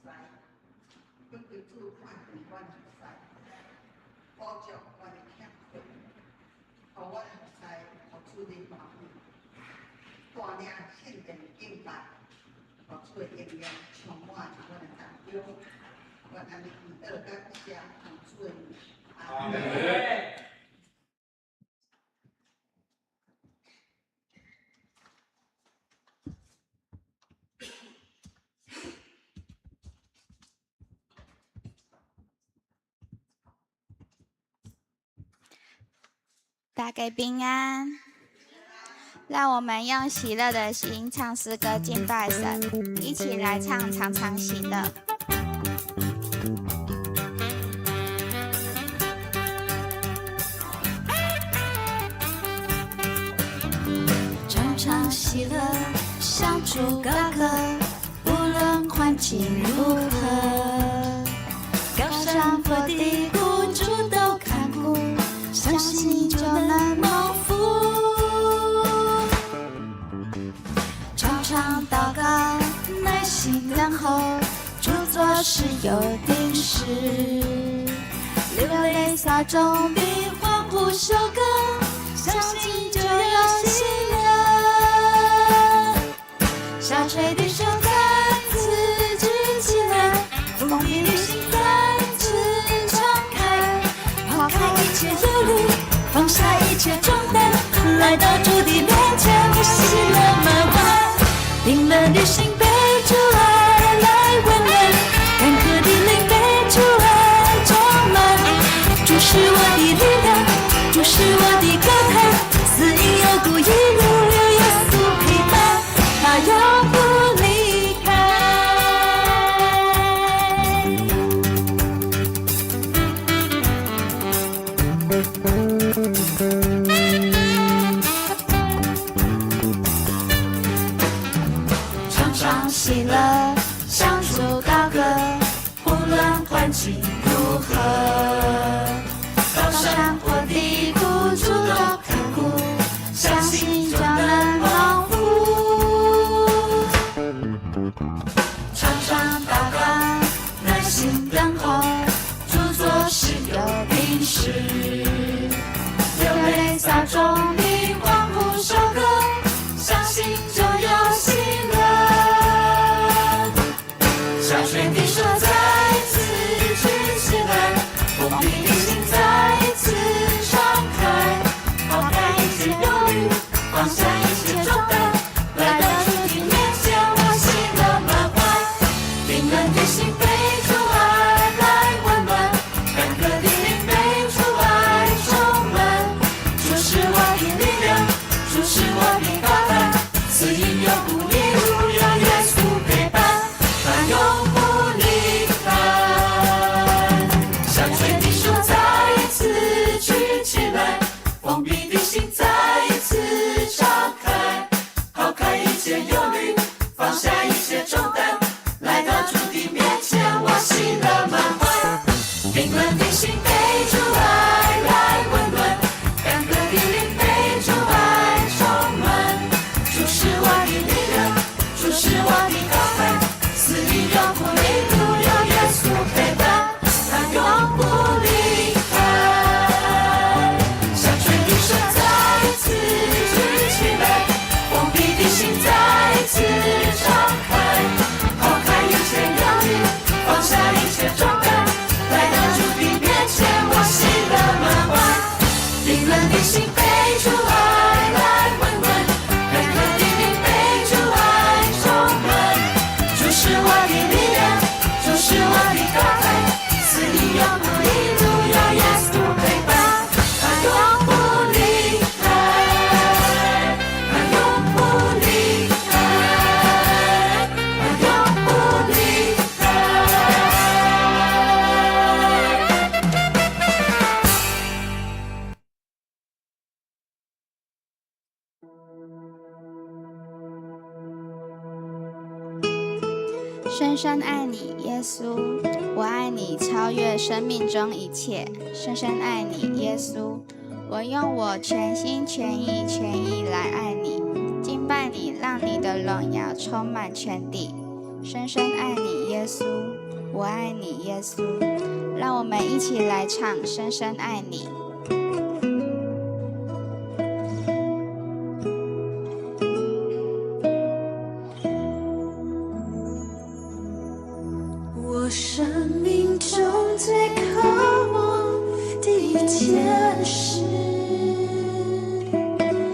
要为主反对我的会使，保障我的欠亏，互我的会使互主的欢喜，带领圣殿敬拜，互主的应验充满我的当中。我安尼祈祷感谢，奉主的名。阿门。大家平安，让我们用喜乐的心唱诗歌敬拜神，一起来唱常常喜乐。常常喜乐，向主高歌，无论环境如何，高山或低谷，主都看顾。相信就能蒙福，常常祷告，耐心等候，主做事有定时，流泪撒种必欢呼收割，相信就有喜乐。下垂的手再次举起来，封闭的心再次敞开，抛开一切忧虑，放下一切重担，来到主的面前，我喜乐满怀。冰冷的心被主爱来温暖，干渴的灵被主爱充满。主是我的力量，主是我的高台，死因有故，一路有耶稣陪伴，他永不离开。常常喜乐，向主高歌，无论环境如何，高山或低谷，主都看顾，相信就能蒙福。常常祷告，耐心等候，主做事有定时，流泪撒种必欢呼收割，相信就有喜乐。下垂的手再次举起来，封闭的心再次敞开，抛开一切忧虑，放下一切重担，来到主的面前，我喜乐满怀。冰冷的心被主爱来温暖，干渴的灵被主爱充满。主是我的力量，主是我的高台，此因有故，一路有耶稣陪伴，他永不离开。下垂的手再次举起来，封闭的心再次敞开，抛开一切忧虑，放下一切重担，来到主的面前，我喜乐满怀。冰冷的心被主爱来温暖，干渴的灵被主爱充满。主是我的力量，主是我的高台，死里永不离，路有耶稣陪伴，他永不离开。下垂的手再次举起来，封闭的心再次敞开，抛开一切忧虑，放下一切重担，来到主的面前，我喜乐满怀。冰冷的心被主爱来温暖，干渴的灵被主爱充满。主是我的力量，主是我的高台，死里永不离，路有耶稣陪伴，他永不离开，他永不离开，他永不离开。深深爱你，耶稣，我爱你，超越生命中一切。深深爱你，耶稣，我用我全心全意来爱你，敬拜你，让你的荣耀充满全地。深深爱你，耶稣，我爱你，耶稣。让我们一起来唱《深深爱你》。我生命中最渴望的一件事，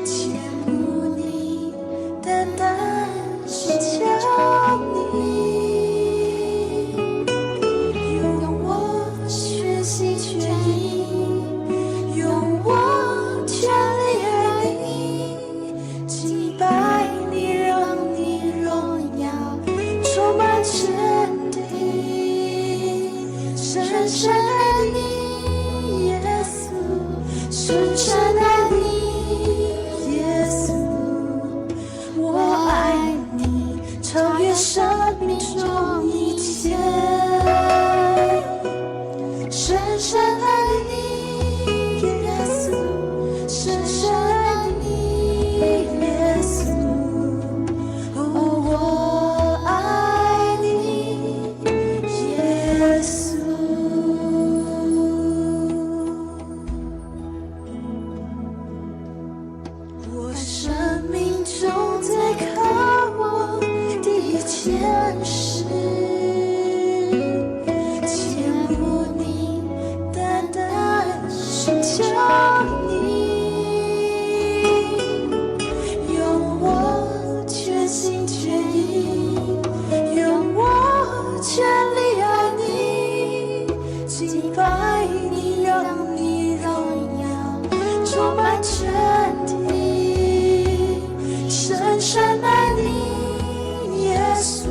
切慕你，单单是叫你用我全心全意，用我全力爱你，敬拜你，让你荣耀充满全地。深深爱你，耶稣，深深爱你，耶稣，我爱你，超越生命中一切。深深爱你，耶稣，深深爱你，耶稣，哦，我爱你，耶稣。我生命中最渴望的一件事，切慕你，单单是叫你用我全心全意，用我全力爱你，敬拜你，让你荣耀充满全地。深深爱你，耶稣，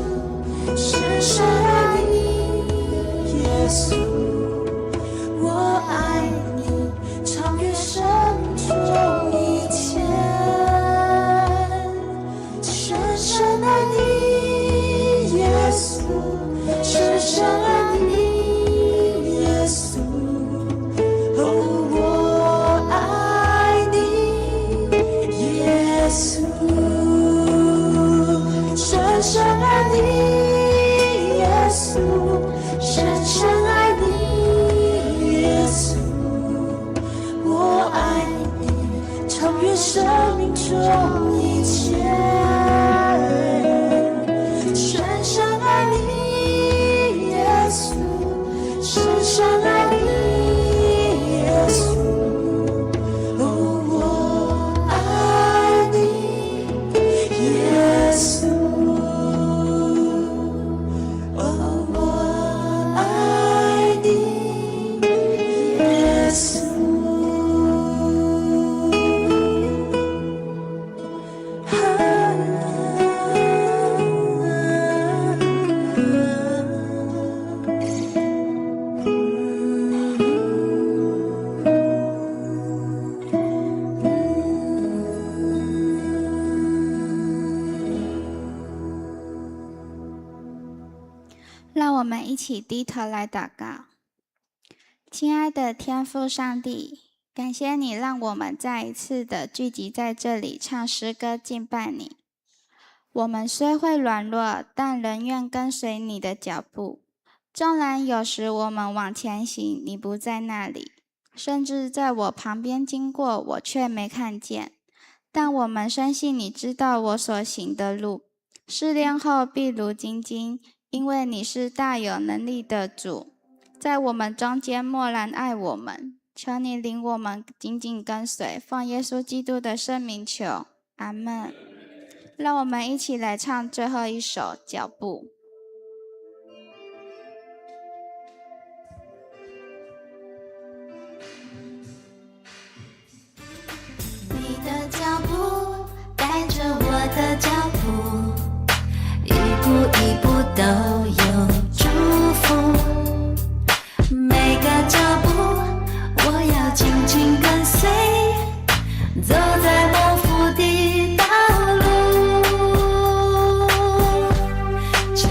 深深爱你，耶稣，我爱你，超越生中一切。深深爱你，耶稣，深深爱你，耶稣，哦，我爱你，耶稣。深深爱你，耶稣，深深爱你，耶稣，我爱你，超越生命中一切。深深爱你，耶稣，深深爱你，耶稣，哦，我爱你，耶稣。让我们一起低头来祷告。亲爱的天父上帝，感谢你让我们再一次的聚集在这里唱诗歌敬拜你。我们虽会软弱，但仍愿跟随你的脚步。纵然有时我们往前行，你不在那里，甚至在我旁边经过，我却没看见。但我们深信你知道我所行的路，试炼后必如精金，因为你是大有能力的主，在我们中间默然爱我们。求你领我们紧紧跟随，奉耶稣基督的圣名求，阿们。让我们一起来唱最后一首《脚步》。你的脚步带着我的脚步，一步一步都有祝福。每个脚步我要紧紧跟随，走在蒙福的道路。求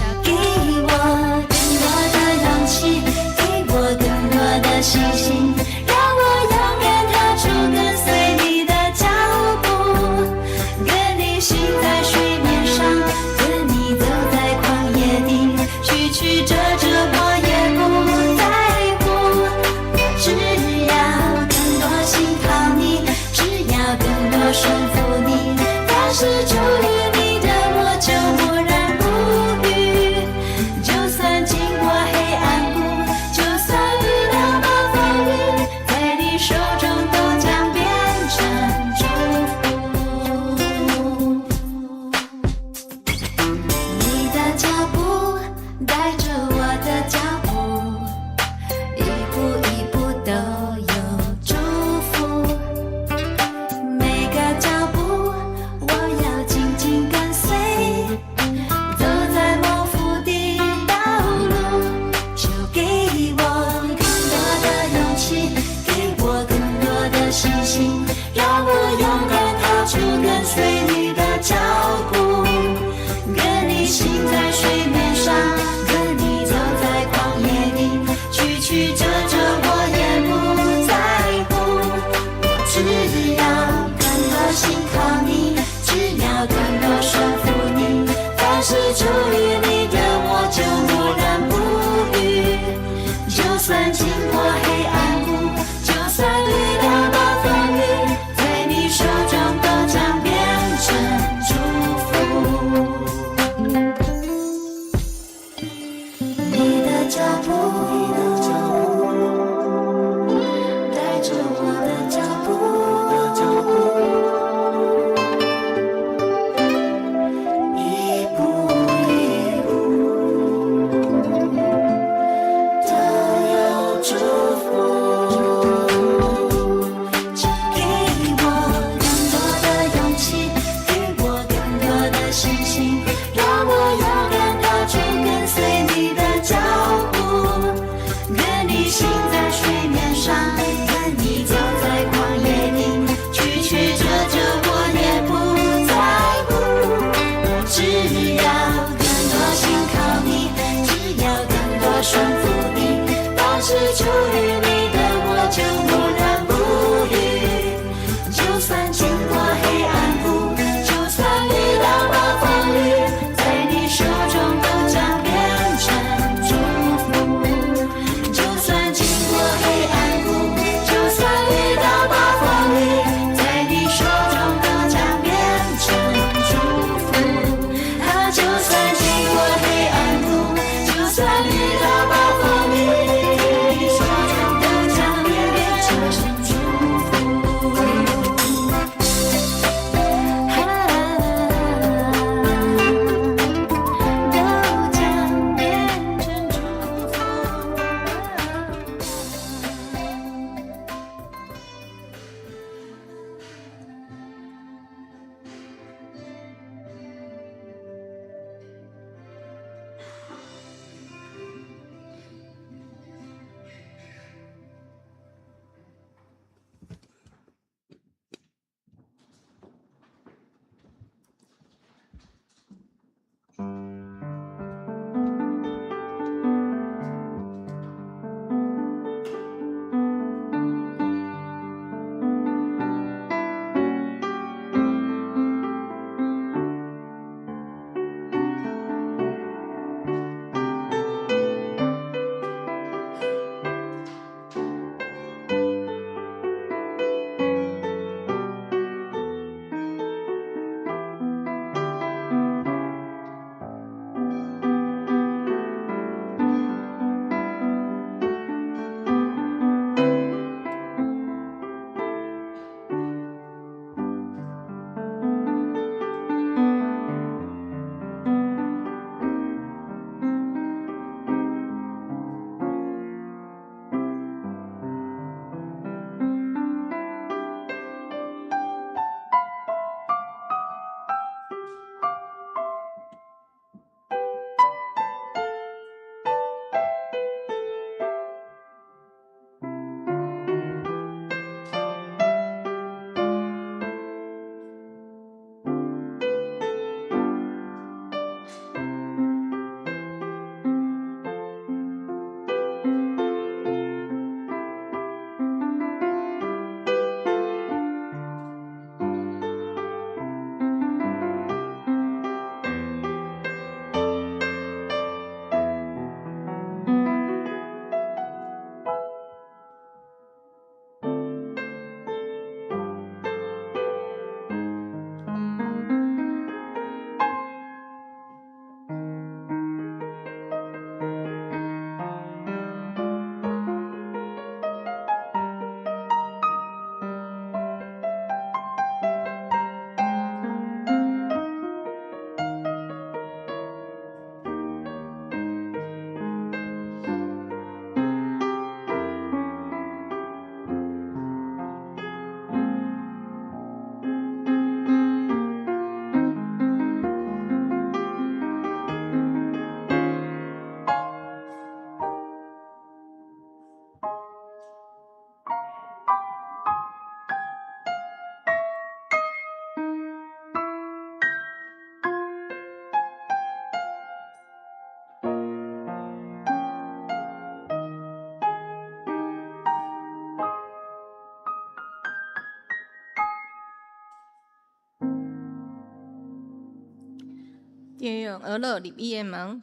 就用俄勒入伊的门，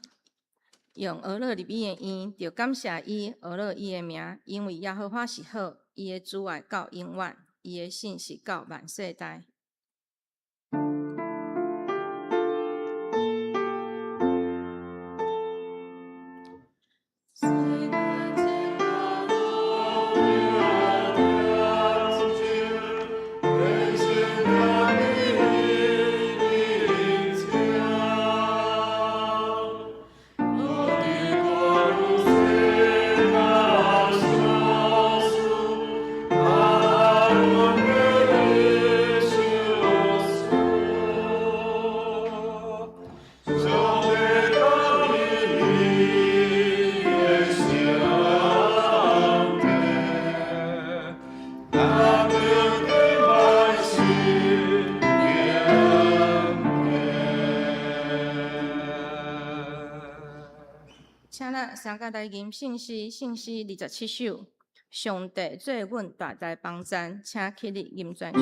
用俄勒入伊的院，就感谢伊，俄勒伊的名，因为耶和华是好，伊的主爱到永远，伊的信是到万世代。请咱三甲来吟信诗27首。上帝做阮大大帮赞，请起立吟全首。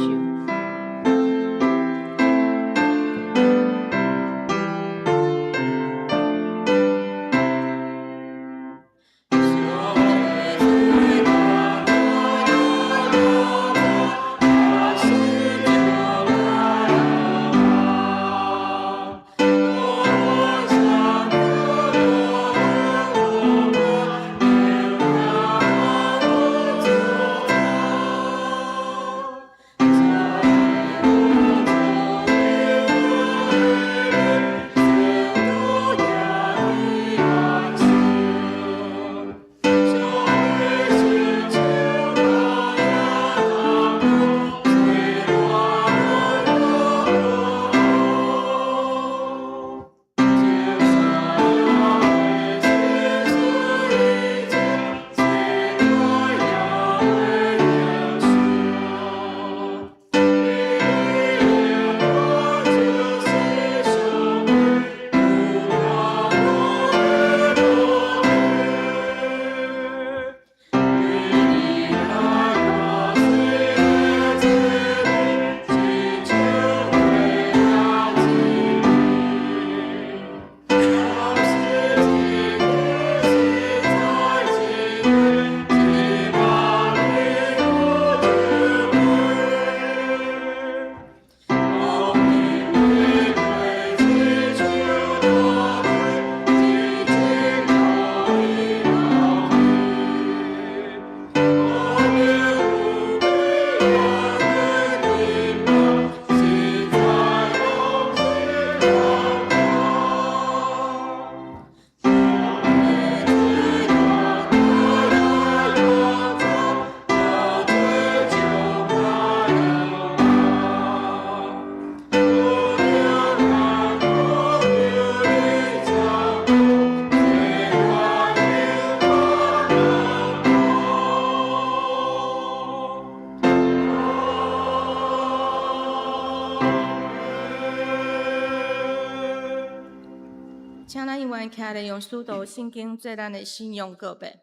请咱永远徛咧用使徒圣经做咱的信仰告白。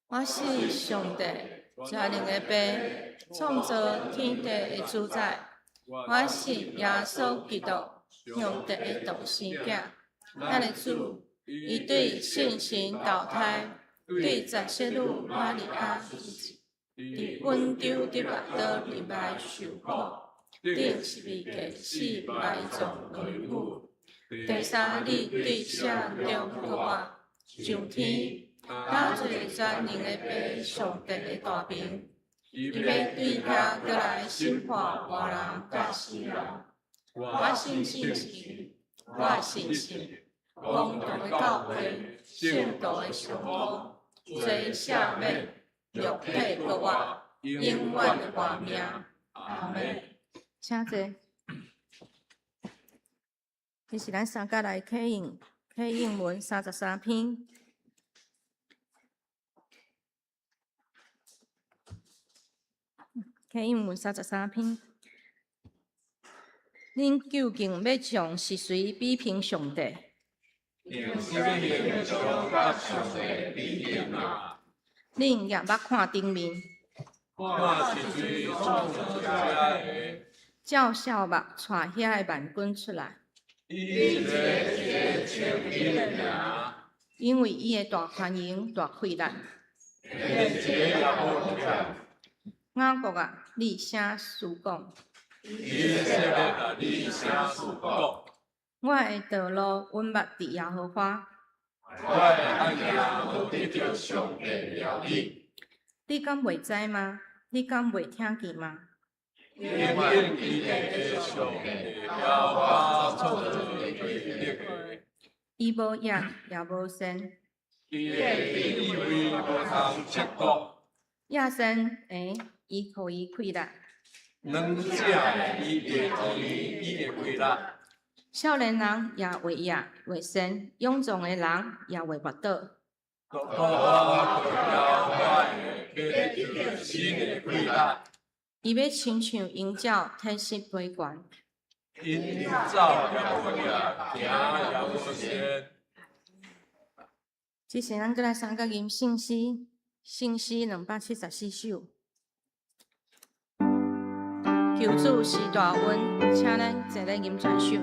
我是上帝全能的爸，创造天地的主宰。我是耶稣基督，上帝的独生囝。咱的主，伊对圣神投胎，对十色女玛利亚伫温州得肉刀入来受苦，顶十字架死埋葬落雨。第三日对圣中国我上天，打做全能的爸上帝的大名，伊要对遐过来审判活人甲死人。我信圣神，我信信，公道的教会，圣道的上通，做赦免，肉体国我，永远的活命。阿门。请坐。这是咱三甲来启应文33篇。启应文33篇。恁究竟要从是谁比拼上帝？用啥形象甲上帝比拼啊？恁也捌看顶面，看是谁创造出来的？照笑目带遐个万军出来。一个称伊的名，因为伊的大宽容、大气力。连一个也无欠。雅各啊，你啥事讲？以色列啊，你啥事讲？我的道路稳捌伫耶和华。我的安行有得着上帝了你。你敢袂知吗？你敢袂听见吗？因为伊的上帝了我创造的力，伊无野，也无神。伊的地位无通测度。野神伊互伊气力。两者伊会互伊的规律。少年人也会野，会神；勇壮的人也会滑倒。我了我的要得着新的规律。伊要亲像鹰鸟退息飞悬。因走也无影，行也无声。即时咱搁来三角吟圣诗274首。求主是大恩，请咱一个吟全首。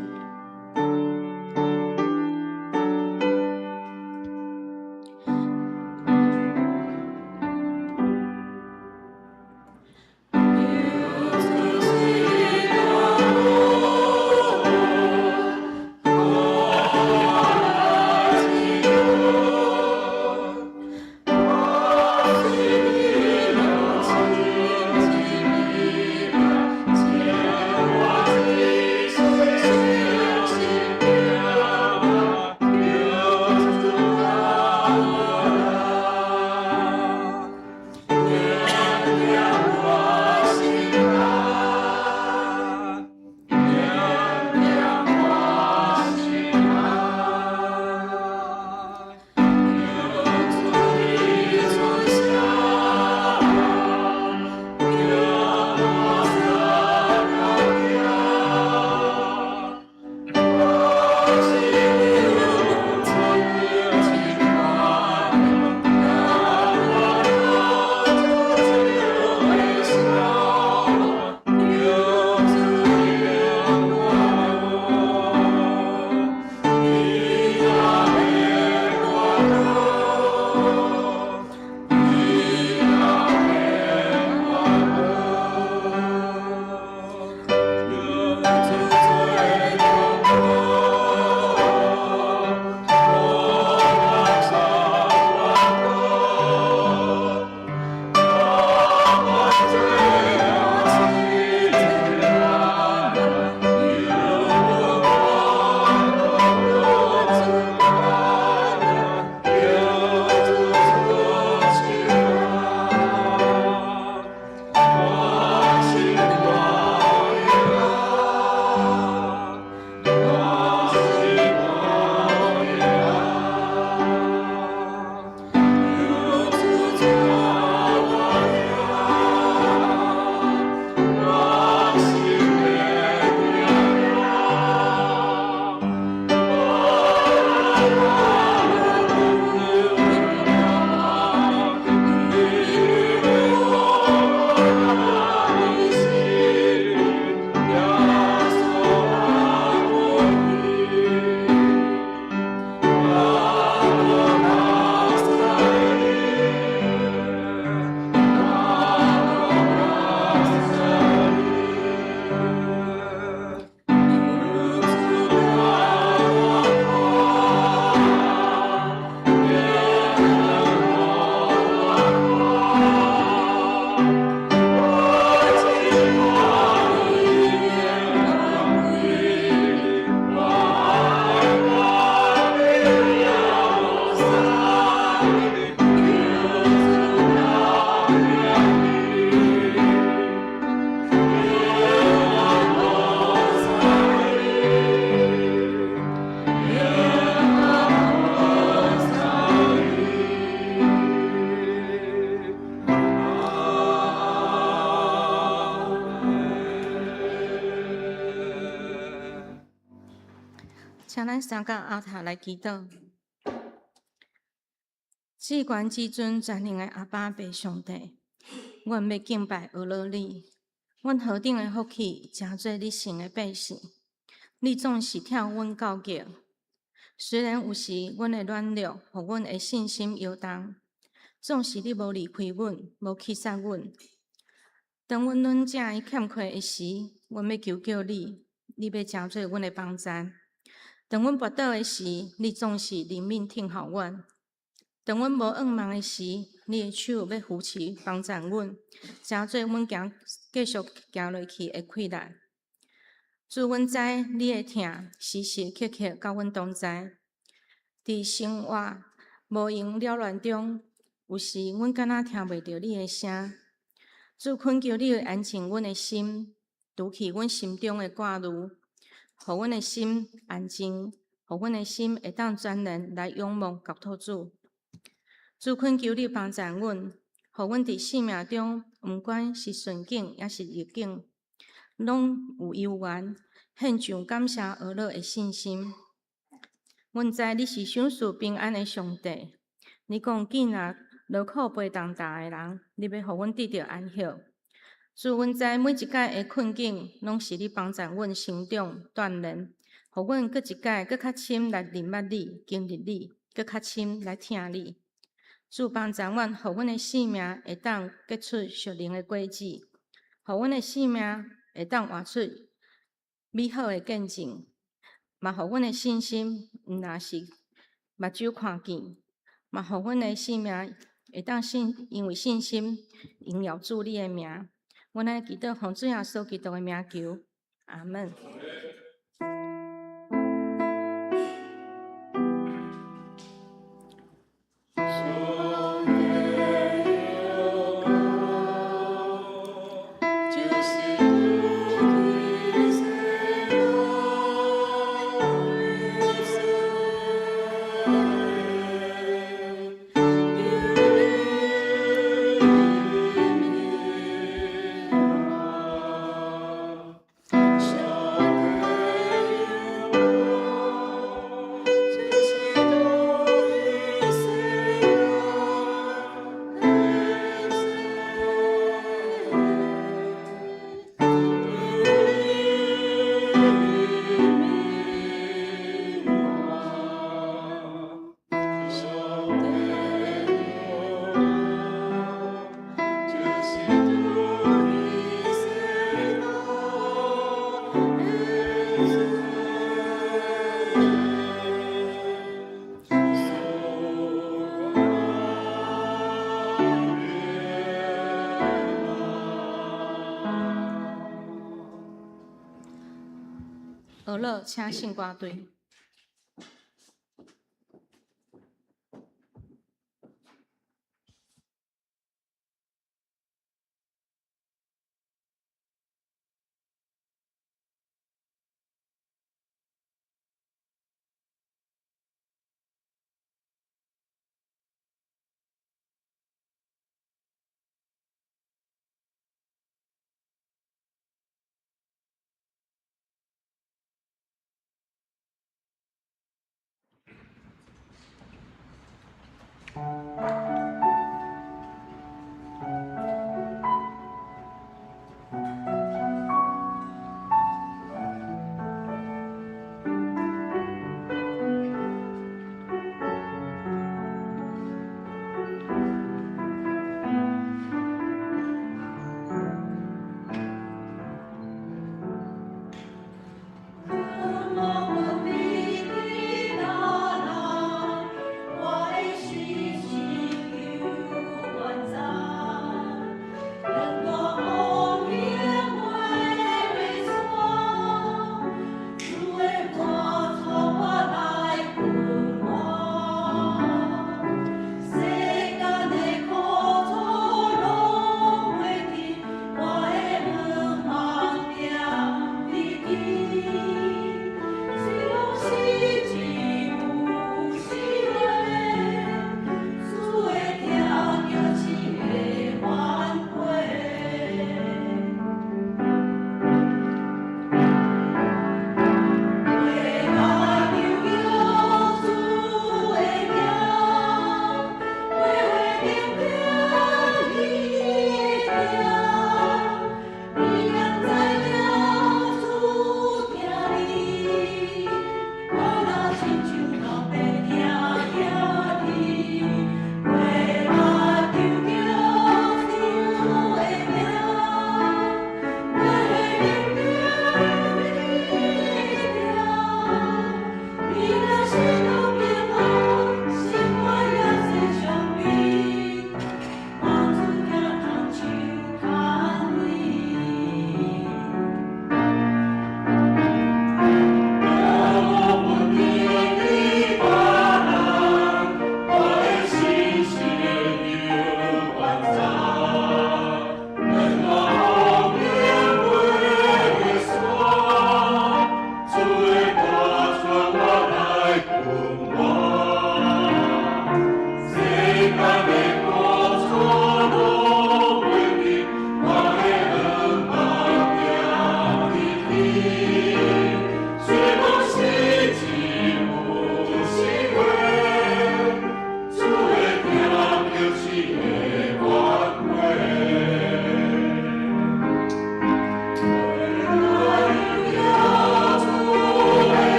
请咱三角后头来祈祷。至悬至尊全能的阿爸爸上帝，阮要敬拜俄罗你，阮何等的福气，真做你神的百姓。你总是听阮教诫。虽然有时阮的软弱，互阮的信心摇动，总是你无离开阮，无弃杀阮。当阮软正欠缺的时，阮要求救你，你要成做阮的帮赞。当阮跋倒的时，你总是怜悯听候阮；当阮无仰望的时，你的手要扶持帮助阮，成做阮继续行落去的气力。主，阮知你的疼时时刻刻甲阮同在，伫生活无用了乱中，有时阮敢若听袂到你的声。主，恳求你安静阮的心，除去阮心中的挂虑，互阮的心安静，互阮的心会当全然来仰望交托主。主，恳求你帮助阮，互阮伫生命中，毋管是顺境也是逆境，拢有悠远，献上感谢而乐的信心。阮知你是赏赐平安的上帝，你讲紧啊，劳苦背重担的人，你要互阮得到安息。主，阮知每一届的困境，拢是你帮助阮成长锻炼，互阮搁一届搁较深来认捌你、经历你，搁较深来听你。主，帮助阮，互阮的生命会当结出属灵的果子，互阮的生命会当活出美好的见证，嘛互阮的信心毋若是目睭看见，嘛互阮的生命会当因为信心荣耀主你的名。阮来祈祷，奉主耶稣基督的名求，阿门。俄勒请信歌队。我的心情。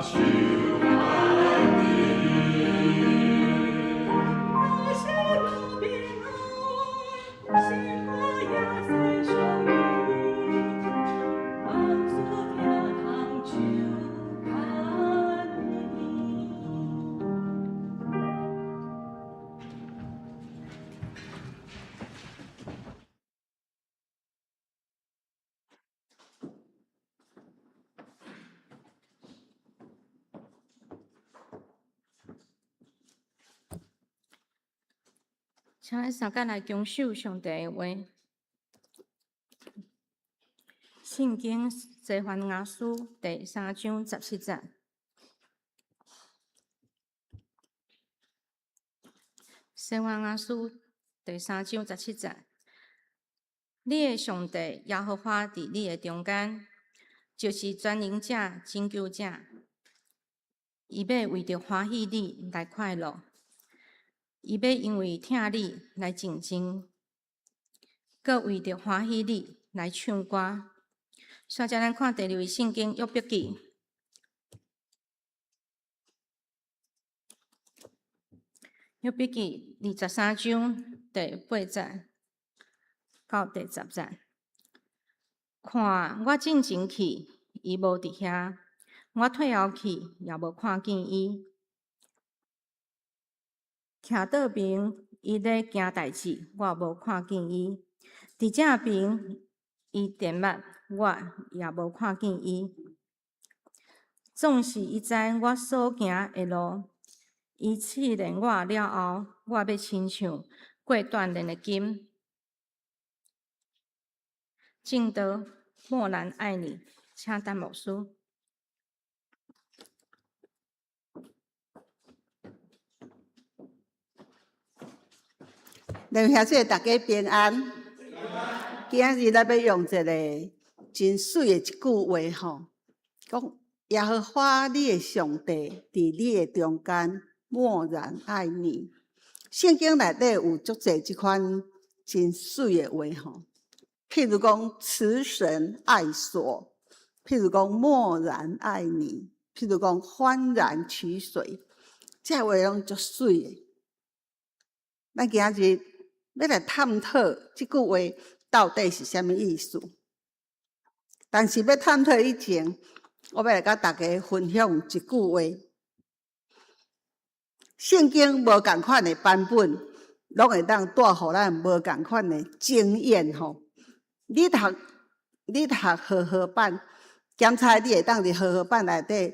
受爱你。那些不平安，心爱也随上你，帮助天堂就看你。请咱三个来恭守上帝的话。圣经西番雅书第3章17节。西番雅书第3章17节。你的上帝耶和华伫你的中间，就是全能者、拯救者。伊要为着欢喜你来快乐，伊要因为疼你来静静，搁为着欢喜你来唱歌。现在咱看第2位圣经约伯记。约伯记23章第8节到第10节。看我进前去，伊无伫遐；我退后去，也无看见伊。徛倒边，伊咧行代志，我无看见伊；伫正边，伊沉默，我也无看见伊。总是伊知我所行的路，伊试炼我了后，我要亲像过锻炼的金。敬德默然爱你，请等牧师。弟兄姊妹，大家平安。今日咱要用一个真水的一句话吼，讲耶和华你的上帝伫你的中间，默然爱你。圣经内底有足侪即款真水的话吼，譬如讲慈神爱所，譬如讲默然爱你，譬如讲幡然取水，这话拢足水的。咱今日要来探讨即句话到底是啥物意思？但是要探讨以前，我要来甲大家分享一句话。圣经无共款的版本，拢会当带互咱无共款的经验吼。你读和合版，检查你会当伫和合版内底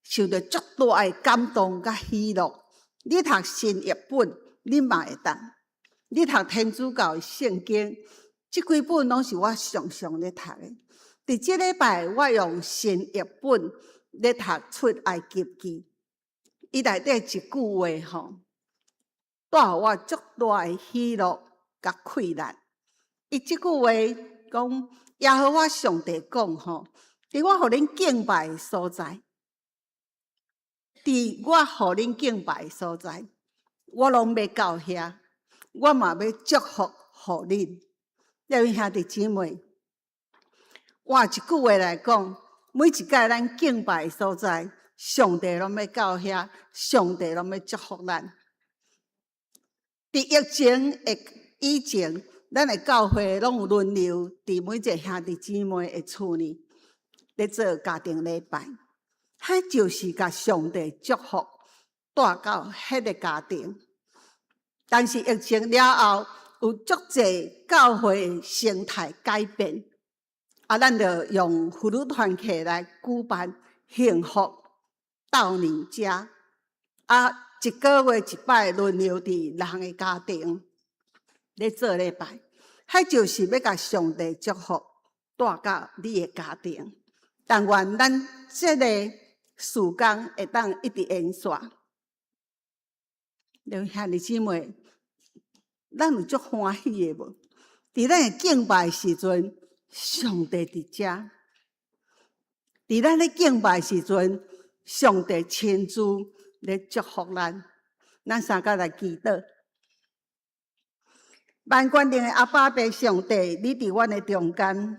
受到足大的感动甲喜乐。你读新译本，你嘛会当。你读天主教的圣经，即几本拢是我常常咧读的。伫即礼拜，我用新译本咧读出埃及记，伊内底一句话吼，带互我足大的喜乐甲快乐。伊即句话讲，耶和华上帝讲吼，伫我互恁敬拜的所在，伫我互恁敬拜的所在，我拢要到遐。我嘛要祝福互恁，各位兄弟姊妹，换一句话来讲，每一届咱敬拜的所在，上帝拢要到遐，上帝拢要祝福咱。伫疫情以前，咱的教会拢有轮流伫每一个兄弟姊妹的厝里咧做家庭礼拜，迄就是甲上帝祝福带到迄个家庭。但是疫情了后，有足侪教会的生态改变，咱就用妇女团契来举办幸福斗年家，一个月一摆轮流伫人的家庭咧做礼拜，迄就是要甲上帝祝福带到你的家庭。但愿咱这个时间会当一直延续。两兄弟姊妹，咱有足欢喜的无？伫咱的敬拜时阵，上帝伫遮；伫咱咧敬拜时阵，上帝亲自咧祝福咱。咱三个来祈祷。万权定的阿爸爸上帝，你伫阮的中间，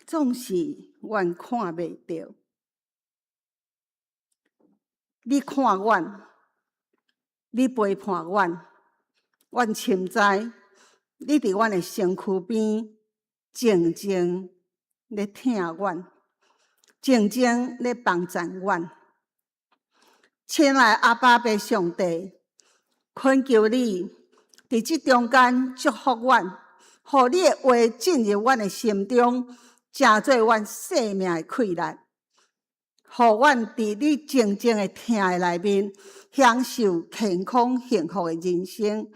总是阮看袂到，你看阮，你陪伴阮，阮深知你伫阮的身躯边，静静咧听阮，静静咧帮赞阮。亲爱阿爸爸上帝，恳求你伫即中间祝福阮，互你的话进入阮的心中，成做阮生命的气力，互阮伫你静静的听的内面，享受健康幸福的人生。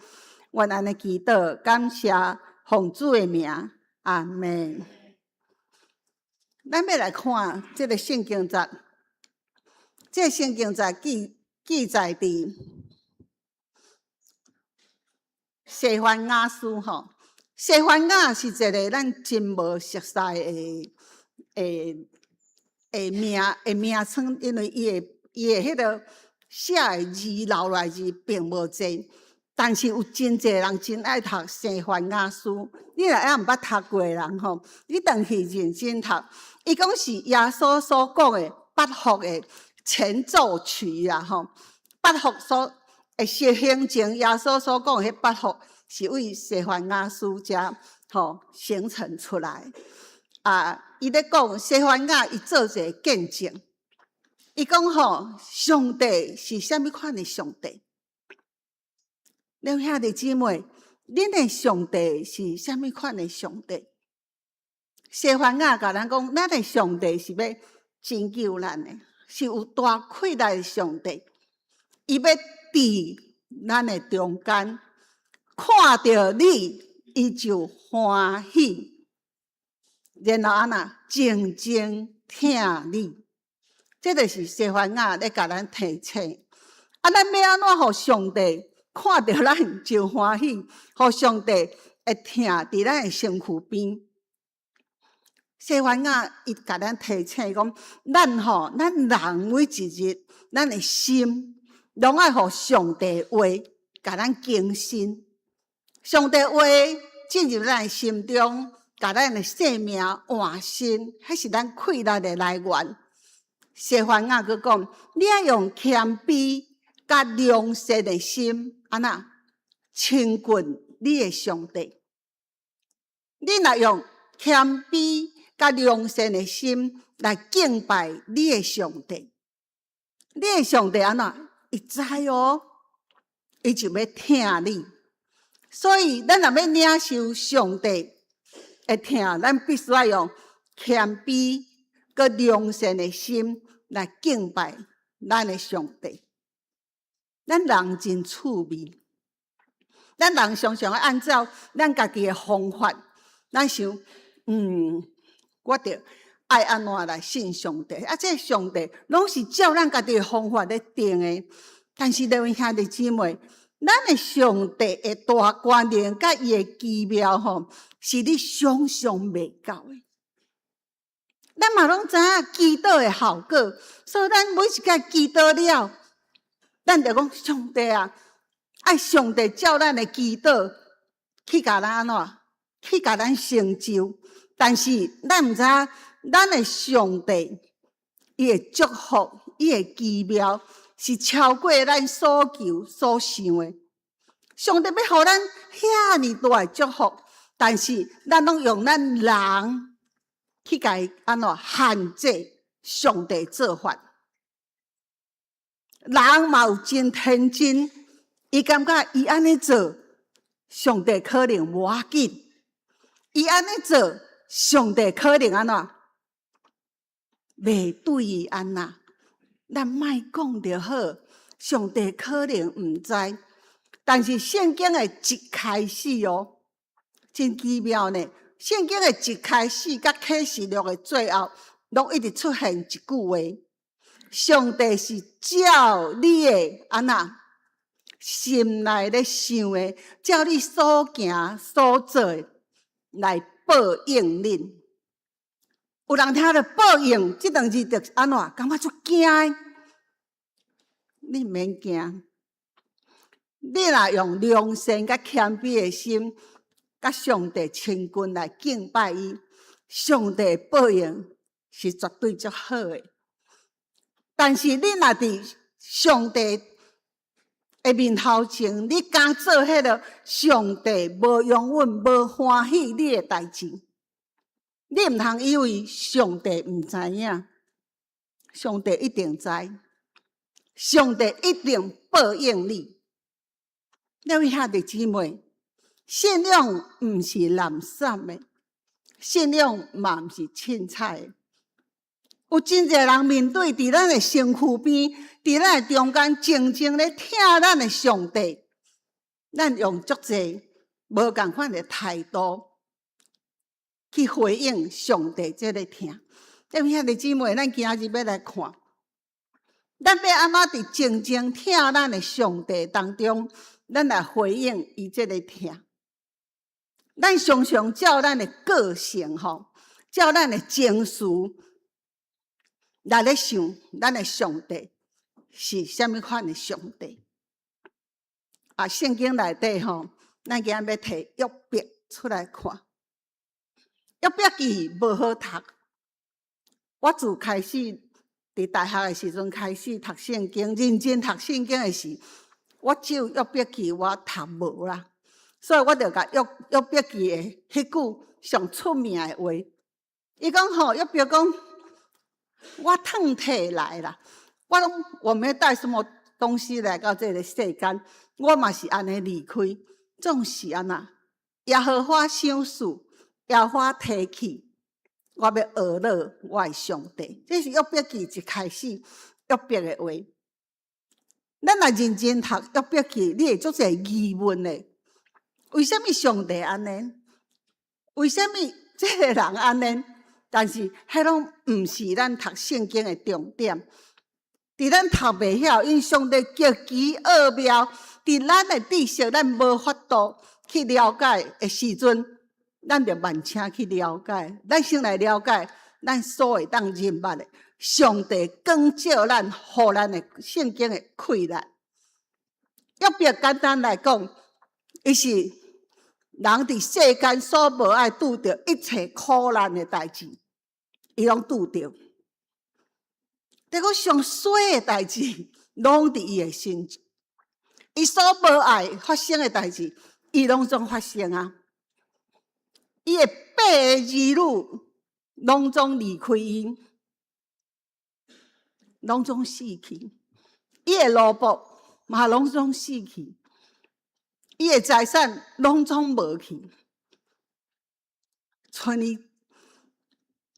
愿安尼祈祷，感谢奉主的名，阿门。咱要来看这个圣经节，这个圣经节记载伫西番雅书吼。西番雅是一个咱真无熟悉名称，因为伊的迄个写的字留来字并无济。但是有真侪人真爱读西番雅书，你若还毋捌读过的人吼，你当去认真读。伊讲是耶稣所讲的八福的前奏曲啊吼，八福所会实行前，耶稣所讲的迄八福是为西番雅书遮吼形成出来。伊咧讲西番雅，伊做一个见证，伊讲吼，上帝是啥物款的上帝？恁兄弟姊妹，恁的上帝是啥物款的上帝？西番雅甲咱讲，咱的上帝是要拯救咱的，是有大气力的上帝。伊要伫咱的中间，看到你，伊就欢喜，然后安那静静听你。这就是西番雅咧甲咱提醒。咱要安怎互上帝看到咱就欢喜，互上帝会听伫咱的身躯边。西番雅伊甲咱提醒讲，咱人每一日，咱的心拢爱互上帝话甲咱更新。上帝话进入咱的心中，甲咱的生命换新，迄是咱气力的来源。西番雅佫讲，你要用谦卑甲良善的心，安那亲近你的上帝。你若用谦卑甲良善的心来敬拜你的上帝，你的上帝安那伊知哦，伊就要听你。所以咱若要领受上帝会听，咱必须要用谦卑佮良善的心来敬拜咱的上帝。咱人真趣味，咱人常常按照咱家己的方法，咱想，我着爱安怎来信上帝？这上帝拢是照咱家己的方法咧定的。但是各位兄弟姊妹，咱的上帝的大观念甲伊的奇妙吼，是你想象袂到的。咱嘛拢知影祈祷的效果，所以咱每一届祈祷了，咱就讲上帝啊，爱上帝照咱的祈祷去甲咱安怎，去甲咱成就。但是咱毋知影，咱的上帝伊的祝福，伊的奇妙是超过咱所求所想的。上帝要互咱遐尼大的祝福，但是咱拢用咱人去甲伊安怎限制上帝做法。人嘛有真天真，伊感觉伊安尼做，上帝可能无要紧；伊安尼做，上帝可能安怎袂对伊安那。咱莫讲就好，上帝可能毋知。但是圣经的一开始哦，真奇妙呢。圣经的一开始甲启示录的最后，拢一直出现一句话：上帝是照你的安那心内咧想的，照你所行所做的来报应恁。有人听到报应这两字，就安怎感觉足惊的？你毋免惊。你若用良善甲谦卑的心，甲上帝亲近来敬拜伊，上帝报应是绝对足好的。但是你若伫上帝的面头前，你刚做迄个上帝无永远无欢喜你的代志，你毋通以为上帝毋知影，上帝一定知，上帝一定报应你。各位兄弟姊妹，信仰毋是蓝色的，信仰嘛毋是凊彩的。有真侪人面对伫咱的身躯边，伫咱的中间，静静咧听咱的上帝，咱用足侪无共款的态度去回应上帝这个听。各位兄弟姊妹，咱今日要来看，咱要安怎伫静静听咱的上帝当中，咱来回应伊这个听。咱常常照咱的个性吼，照咱的情绪来咧想，咱的上帝是啥物款的上帝？圣经内底吼，咱今日要摕约伯出来看。约伯记无好读，我自开始伫大学的时阵开始读圣经，认真读圣经的时，我只有约伯记我读无啦，所以我就甲约伯记的迄句上出名的话，伊讲吼，约伯讲。我腾退来啦，我没带什么东西来到这个世间，我嘛是安尼离开，总是安那。耶和华想事，耶和华提起，我要学乐我的上帝。这是约伯记一开始约伯的话。咱若认真读约伯记，你会做者疑问的。为什么上帝安尼？为什么这个人安尼？但是，迄拢毋是咱读圣经的重点。伫咱读袂晓，因上帝极其奥妙，伫咱的知识咱无法度去了解的时阵，咱就慢请去了解。咱先来了解，咱所会当认捌的上帝光照咱，互咱的圣经的开力。约伯简单来讲，伊是人伫世间所无爱拄着一切苦难的代志。伊拢拄着，结果上衰的代志，拢伫伊的身上。伊所无爱发生的代志，伊拢总发生啊。伊的8个儿女，拢总离开伊，拢总死去。伊的老婆嘛，拢总死去。伊的财产拢总无去，剩伊。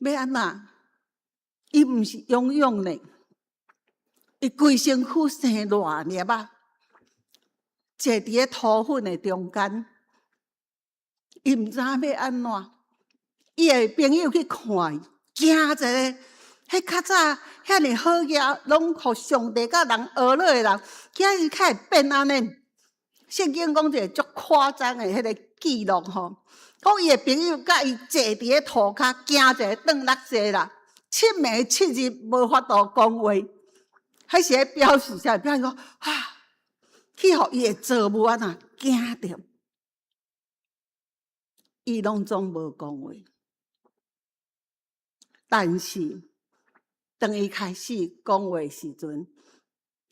要安那？伊毋是拥有呢，伊规身躯生偌粒啊，坐伫咧土粉的中间，伊毋知要安怎。伊的朋友去看伊，惊一个，迄较早遐尼好嘢，拢互上帝甲人学落的人，今日较会变安尼。圣经讲一个足夸张的迄个记录吼。讲伊的朋友甲伊坐伫咧涂骹，惊者转落坐啦，7暝7日无法度讲话。迄时表示啥？表示讲去互伊的做母啊呐惊着，伊拢总无讲话。但是当伊开始讲话时阵，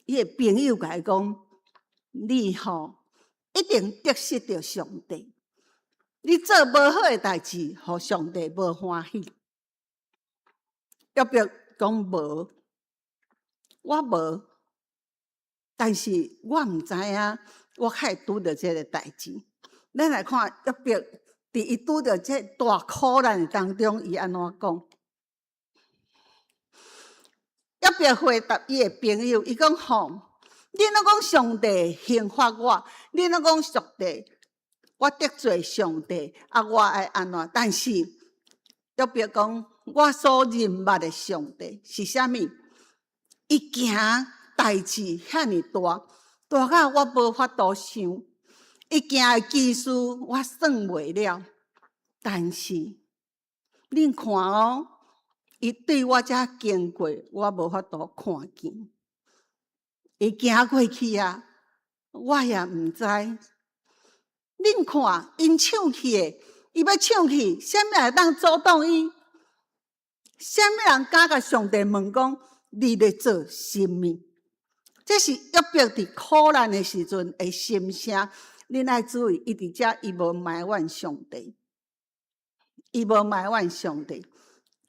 伊的朋友甲伊讲：“你吼一定得失着上帝。”你做无好的代志，互上帝无欢喜。约伯讲无，我无，但是我毋知影，我较会拄着这个代志。咱来看约伯，伫伊拄着这大苦难的当中，伊安怎讲？约伯回答伊的朋友，伊讲吼，你若讲上帝刑罚我，你若讲上帝。我得罪上帝，我爱安怎？但是约伯讲，我所认捌的上帝是啥物？伊行代志遐尼大，大到我无法度想。伊行的技术我算袂了，但是恁看哦，伊对我遮经过，我无法度看见。伊行过去啊，我也毋知。恁看，因唱去的，伊要唱去，啥物人当阻挡伊？啥物人敢甲上帝问讲，你咧做甚物？这是约伯伫苦难的时阵的心声。恁爱注意，伊伫遮，伊无埋怨上帝，伊无埋怨上帝。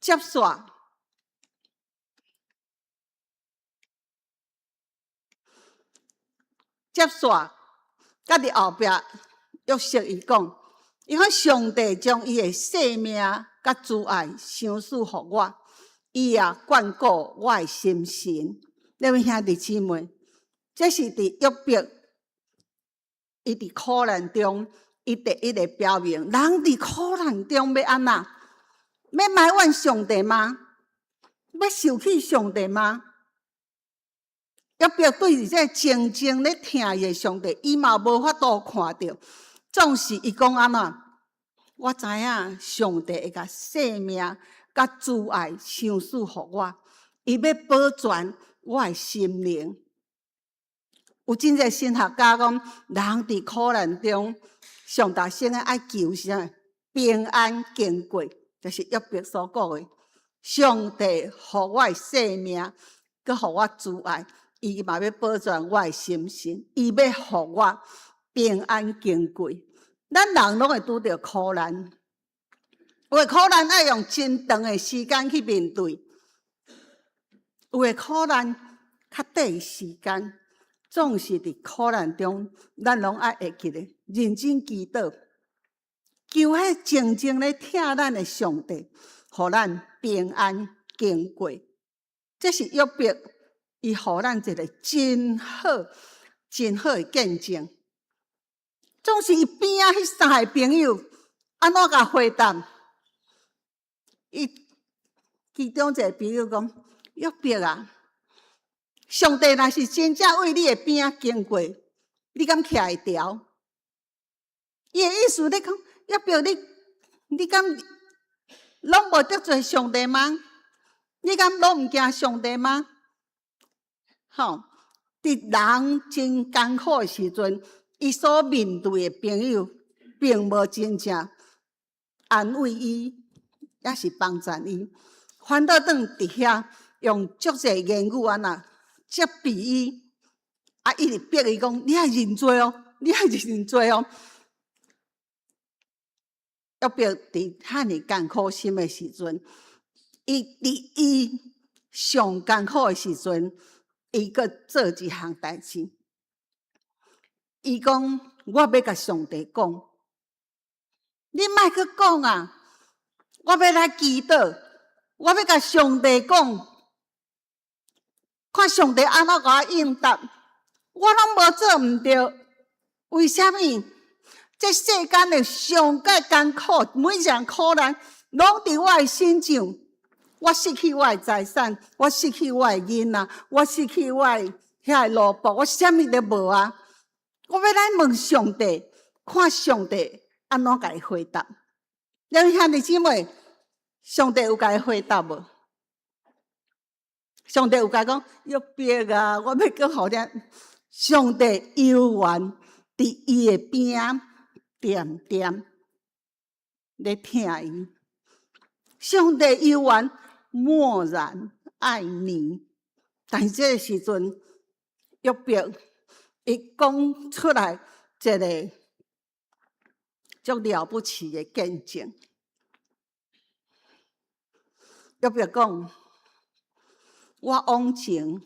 接煞，甲伫后壁约瑟伊讲，伊讲上帝将伊的性命甲慈爱赏赐互我，伊也眷顾我的心神。两位兄弟姊妹，这是伫约伯，伊伫苦难中，伊第一个表明，人伫苦难中要安那？要埋怨上帝吗？要受气上帝吗？约伯对伫这静静咧听伊的上帝，伊嘛无法度看到，总是伊讲安怎？我知影上帝会甲生命、甲慈爱赏赐互我，伊要保全我的心灵。有真侪神学家讲，人伫苦难中，上大先爱求啥？平安经过，就是约伯所讲的。上帝互我的生命，佮互我慈爱，伊嘛要保全我的心神，伊要互我平安经过。咱人拢会拄着苦难，有的苦难爱用真长的时间去面对，有的苦难较短时间。总是伫苦难中，咱拢爱会记咧，认真祈祷，求迄静静咧听咱的上帝，互咱平安经过。这是约伯，伊互咱一个真好的见证。总是伊边仔迄三个朋友安怎甲回答？伊其中一个朋友讲：约伯啊，上帝若是真正为你的边仔经过，你敢徛会牢？伊的意思咧讲，约伯你敢拢无得罪上帝吗？你敢拢毋惊上帝吗？伫人真艰苦的时阵，伊所面对的朋友，并无真正安慰伊，也是帮助伊。反倒转伫遐用足侪言语安那责备伊，伊直逼伊讲：你爱认罪哦，你爱认罪哦。约伯伫遐尼艰苦心的时阵，伊伫伊上艰苦的时阵，伊阁做一项代志。伊讲：我要甲上帝讲，你莫阁讲啊！我要来祈祷，我要甲上帝讲，看上帝安怎甲我应答。我拢无做毋对，为虾米？这世间的上界艰苦，每一项苦难，拢伫我的身上。我失去我的财产，我失去我的囡仔，我失去我的遐萝卜，我啥物都无啊！我要来问上帝，看上帝安怎甲伊回答。两位兄弟姊妹，上帝有甲伊回答无？上帝有甲伊讲：约伯啊，我要讲互你。上帝犹原伫伊的边点点咧听伊。上帝犹原默然爱你，但是这个时阵，约伯伊讲出来一个足了不起的见证。约伯讲：我往前，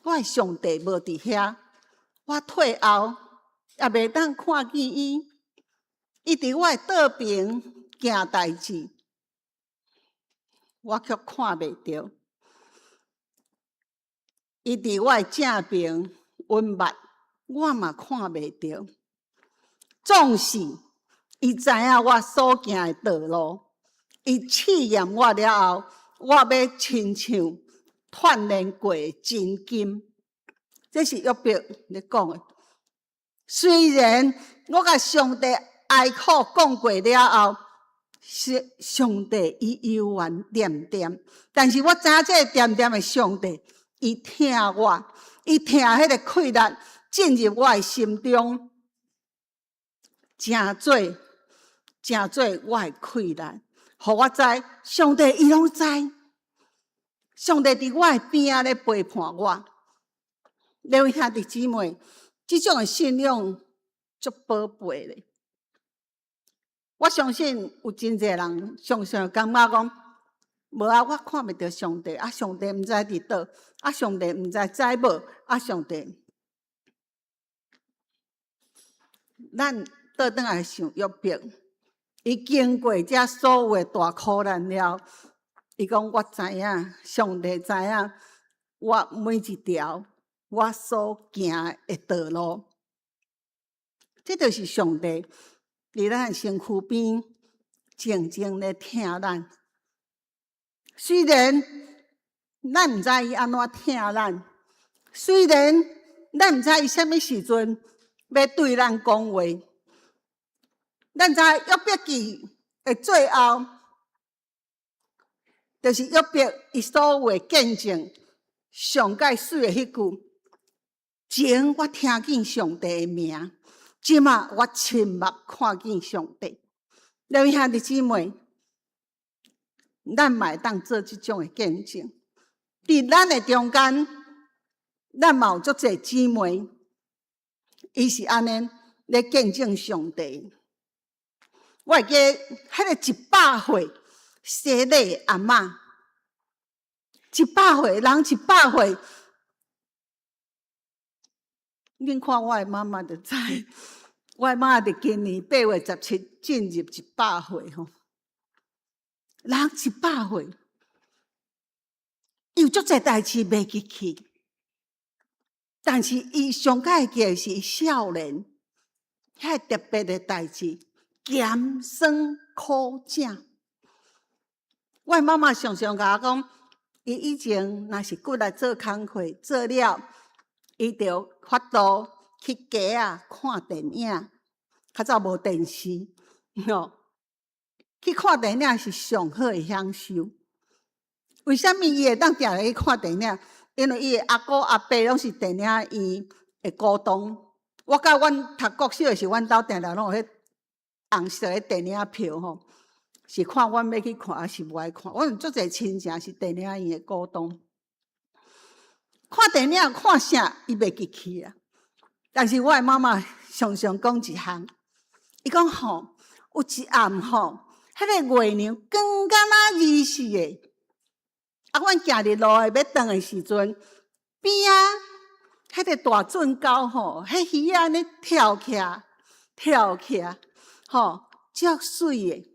我的上帝无伫遐，我退后也袂当看见伊。伊伫我的桌边行代志，我却看袂到。伊伫我的正边温目，我嘛看袂到。总是伊知影我所行的道路，伊试验我了后，我要亲像锻炼过的真金。这是约伯咧讲的。虽然我甲上帝哀苦讲过了后，上帝伊犹原念念，但是我知影这个念念的上帝，伊听我，伊听迄个气力进入我的心中，真做我的气力，互我知上帝伊拢知，上帝伫我的边仔咧陪伴我。两位兄弟姊妹，这种的信仰足宝贝咧。我相信有真侪人常常感觉讲，无啊，我看袂到上帝，啊，上帝毋知伫倒，啊，上帝毋知知无，啊，上帝。咱倒转来想约伯，伊经过这所有的大苦难了，伊讲我知影，上帝知影，我每一条我所行的道路，这就是上帝伫咱身躯边静静咧听咱。虽然咱毋知伊安怎听咱，虽然咱毋知伊啥物时阵要对咱讲话，咱知约伯记的最后，就是约伯伊所有的见证上界水的迄句：前我听见上帝的名，即马我亲目看见上帝。两位兄弟姊妹，咱嘛会当做即种的见证。伫咱的中间，咱嘛有足侪姊妹，伊是安尼咧见证上帝。我会记迄个100岁生日阿嬷，100岁人100岁，恁看我的妈妈就知，我的妈妈伫今年8月17进入100岁吼。人100岁，有足侪代志袂记起，但是伊上界会记的是少年，遐特别的代志，咸酸苦正。我妈妈常常甲我讲，伊以前若是骨力做工课做了，伊就发度去街啊看电影，较早无电视，吼。去看电影是上好的享受。为什么伊会当定去看电影？因为伊的阿姑阿伯拢是电影院的股东。我甲阮读国小的时，阮兜定定拢有迄红色的电影票吼，是看阮要去看，还是无爱看。阮有足侪亲戚是电影院的股东。看电影看啥，伊袂记起啊。但是我的妈妈常常讲一项，伊讲吼，有一暗吼。迄个月亮光敢若日似的，啊！阮行入路的要转的时阵，边啊，迄个大圳沟吼，迄鱼仔咧跳起来，吼，足水的。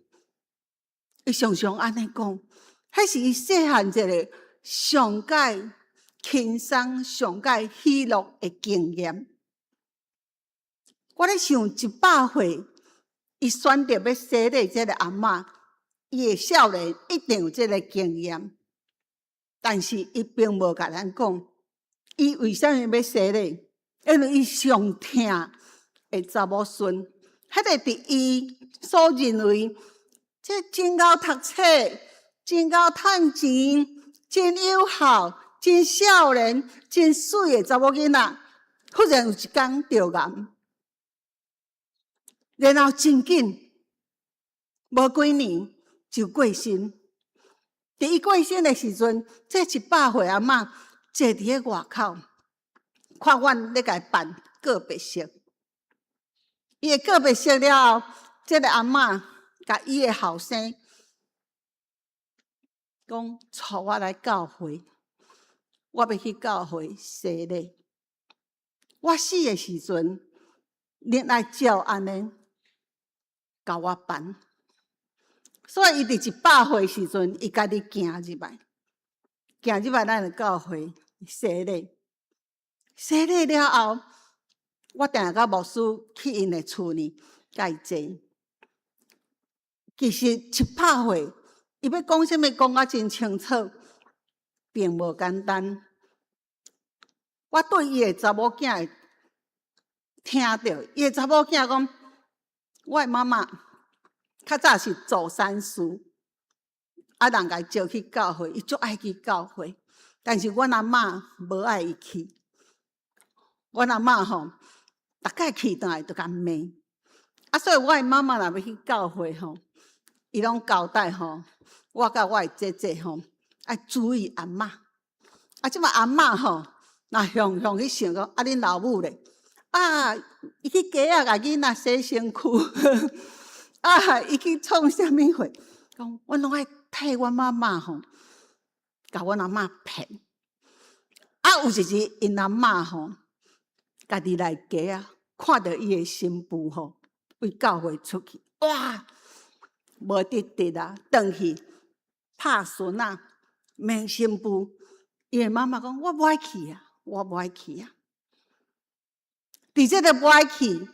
伊常常安尼讲，迄是伊细汉一个上界轻松、上界喜乐的经验。我咧想100岁。伊选择要生的这个阿嬷，伊的少年一定有这个经验，但是伊并无甲咱讲，伊为什么要生的？因为伊上疼的查某孙，迄个伫伊所认为，这真够读册，真够趁钱，真有效，真少年，真水的查某囡仔，忽然有一天着癌。然后真紧，无几年就过身。伫伊过身的时阵，这100岁阿嬷坐伫咧外口，看阮咧甲伊办告别式。伊的告别式了后，这个阿嬷甲伊的后生讲：“带我来教会，我要去教会洗礼。我死的时阵，恁来照安尼。”甲我办，所以伊伫100岁时阵，伊家己行入来咱的教会洗礼。洗礼了后，我定下甲牧师去因的厝里甲伊坐。其实100岁，伊要讲啥物讲啊真清楚，并无简单。我对伊的查某囝听到，伊的查某囝讲。我的妈妈较早是做善事，啊，人家招去教会，伊足爱去教会。但是阮阿嬷无爱伊去，阮阿嬷吼，逐摆去倒来就甲骂。啊，所以我的妈妈若要去教会吼，伊拢交代吼，我甲我的姐姐吼，爱注意阿嬷。啊，即摆阿嬷吼，那向去想讲，啊，恁老母咧，啊，伊去街仔甲囡仔洗身躯，啊，伊去创啥物货？讲阮拢爱替阮妈妈吼，甲阮阿嬷骗。啊，有一日因阿嬷吼，家己来街仔，看到伊的新妇吼，为教会出去，哇，无得啊，转去拍孙仔，骂新妇。伊的妈妈讲：我无爱去啊，我无爱去啊。伫这个无爱去，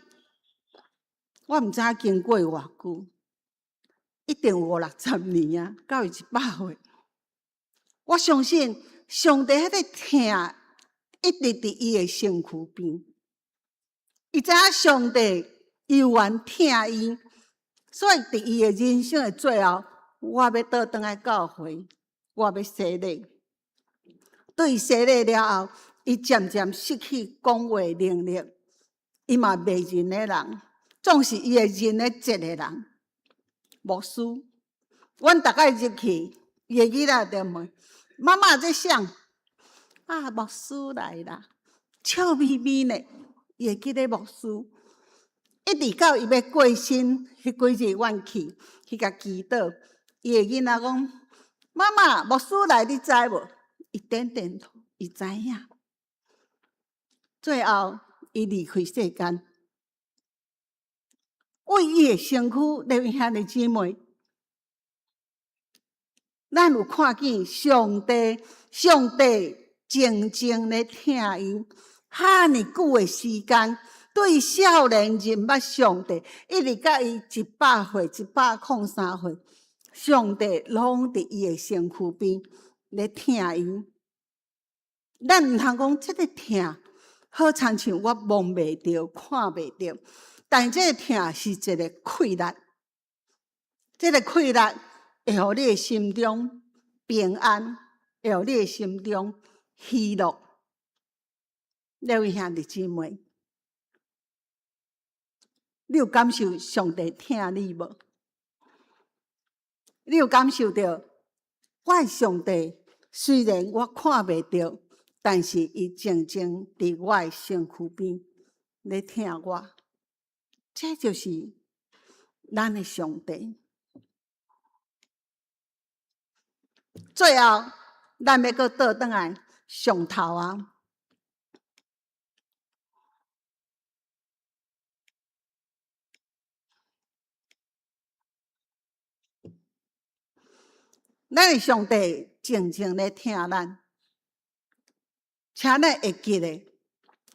我毋知影经过偌久，一定有50-60年啊，到100岁。我相信上帝迄个疼，一直伫伊的身躯边。伊知影上帝有缘疼伊，所以伫伊的人生的最后，我要倒转来教会，我要洗礼。对洗礼了后，伊渐渐失去讲话能力，伊嘛袂认的人，总是伊会认的节的人。牧师，阮逐摆入去，伊的囡仔就问：妈妈在想？啊，牧师来啦，笑眯眯呢。伊会记得牧师，一直到伊要过身迄几日，阮去甲祈祷。伊的囡仔讲：妈妈，牧师来，你知无？伊点点头，伊知影。最后，伊离开世间。为伊的身躯，弟兄兄弟姊妹，咱有看见上帝静静咧听伊，哈尼久的时间，对少年人捌上帝，一直到伊100岁、103岁，上帝拢伫伊的身躯边咧听伊。咱毋通讲这个听，好亲像我摸袂着、看袂着，但这个听是一个快乐，这个快乐会互你的心中平安，会互你的心中喜乐。各位兄弟姊妹，你有感受上帝听你无？你有感受到我的上帝虽然我看袂到，但是伊静静伫我的身躯边咧听我。这就是咱的上帝。最后，咱要搁倒转来上头啊！咱的上帝静静咧听咱，请咱会记咧，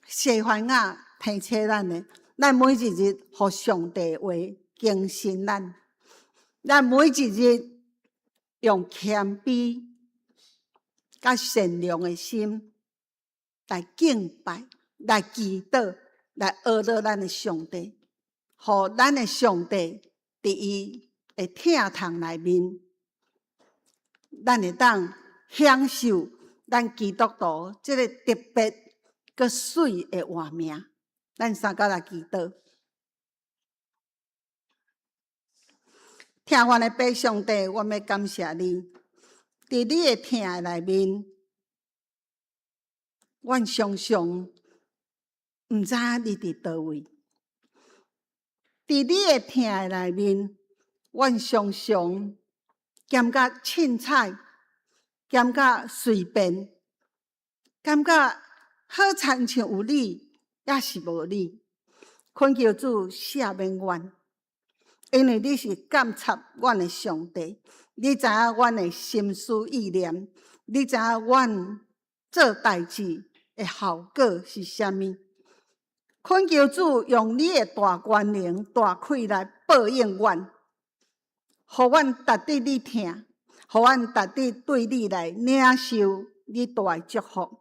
西番雅提醒咱的，咱每一日互上帝话更新咱，咱每一日用谦卑甲善良的心来敬拜、来祈祷、来学到咱的上帝，互咱的上帝伫伊的疼痛内面。咱会当享受咱基督徒这个特别佮水的活命。咱三甲来祈祷，听阮的爸上帝，我要感谢你，伫你的疼的内面，阮常常毋知影你伫倒位。伫你的疼的内面，阮常常感觉凊彩，感觉随便，感觉好亲像有你，也是无你。恳求主赦免阮，因为你是监察阮的上帝，你知影阮的心思意念，你知影阮做代志的效果是啥物。恳求主用你的大权能、大气来报应阮。互阮值得你听，互阮值得对你来领受你大的祝福。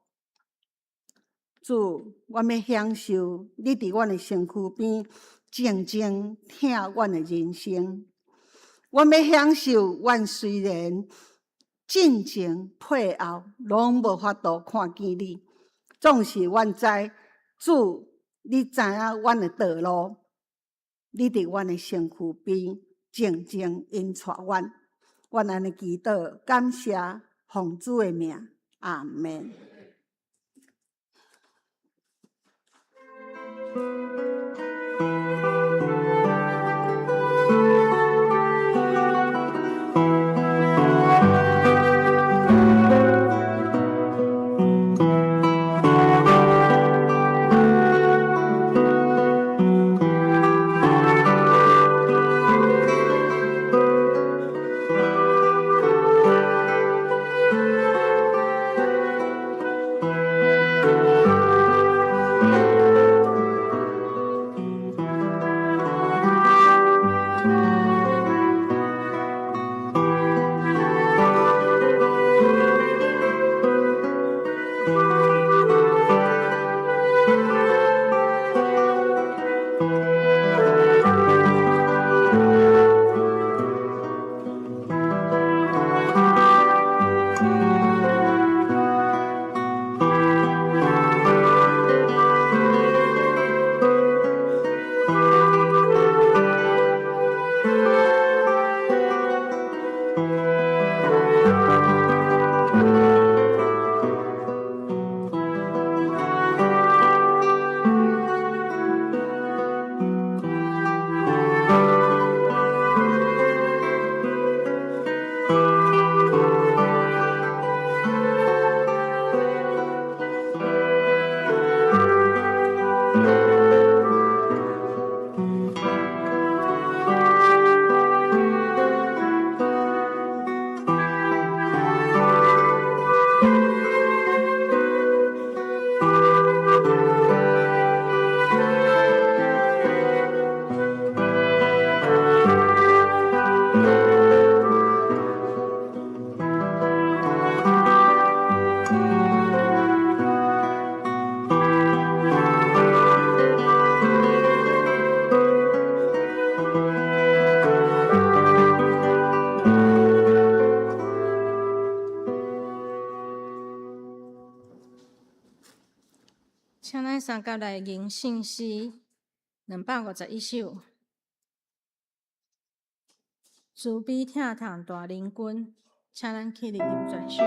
主，我要享受你伫阮的身躯边静静听阮的人生。我要享受阮虽然进前退后，拢无法度看见你，总是阮知主，你知影阮的道路，你伫阮的身躯边。静静引带阮，阮安尼祈祷，感谢奉主的名，阿门。请咱三甲来吟圣诗251首。慈悲疼痛大灵君，请咱起立吟全首。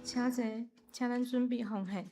请坐，请咱准备奉献。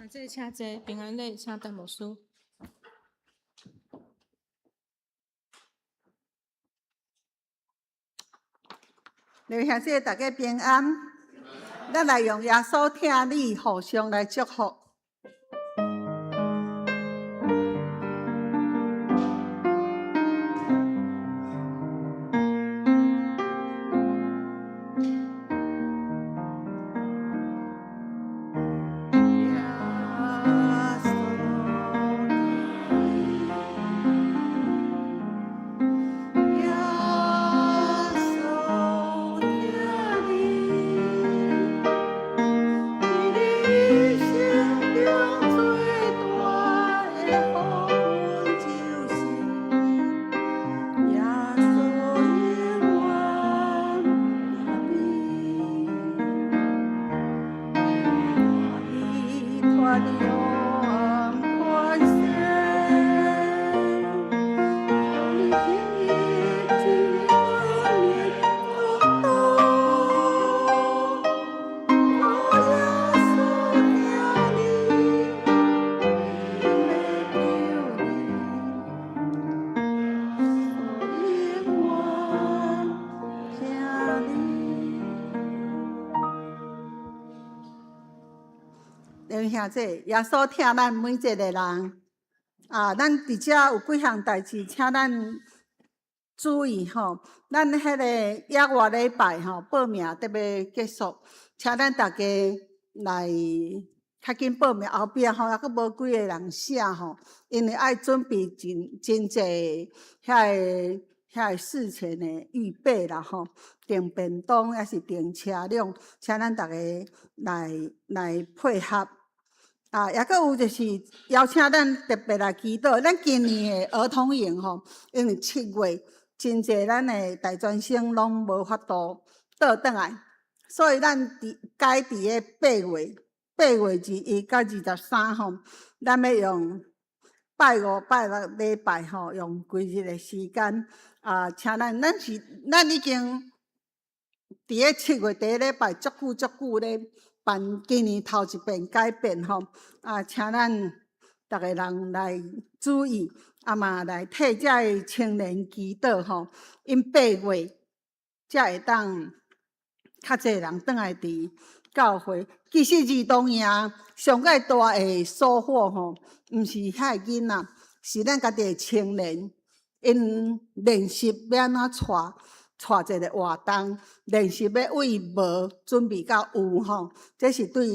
啊，这请坐，平安礼请陈牧师。刘兄弟，大家平安。咱来用耶稣听你，互相来祝福。兄弟，耶稣听咱每一个人啊，咱伫遮有几项代志，请咱注意吼。咱迄个野外礼拜吼，报名得要结束，请咱大家来较紧报名。后壁吼，还佫无几个人写吼，因为爱准备真济遐事前的预备啦吼，订便当还是订车辆，请咱大家来配合。啊，也佫有就是邀请咱特别来祈祷，咱今年的儿童营吼，因为7月真济咱的大专生拢无法度倒转来，所以咱改伫个8月21到23吼，咱要用拜5、拜6礼拜吼，用规日的时间啊，请咱已经伫个7月第1礼拜足久咧。办今年头一遍改变吼，啊，请咱逐个人来注意，啊嘛来替遮个青年祈祷吼，因8月才会当较侪人转来伫教会。其实儿童营上界大的收获吼，毋是遐个囡仔，是咱家己的青年，因练习要安怎带一个活动，练习要为无准备到有吼，这是对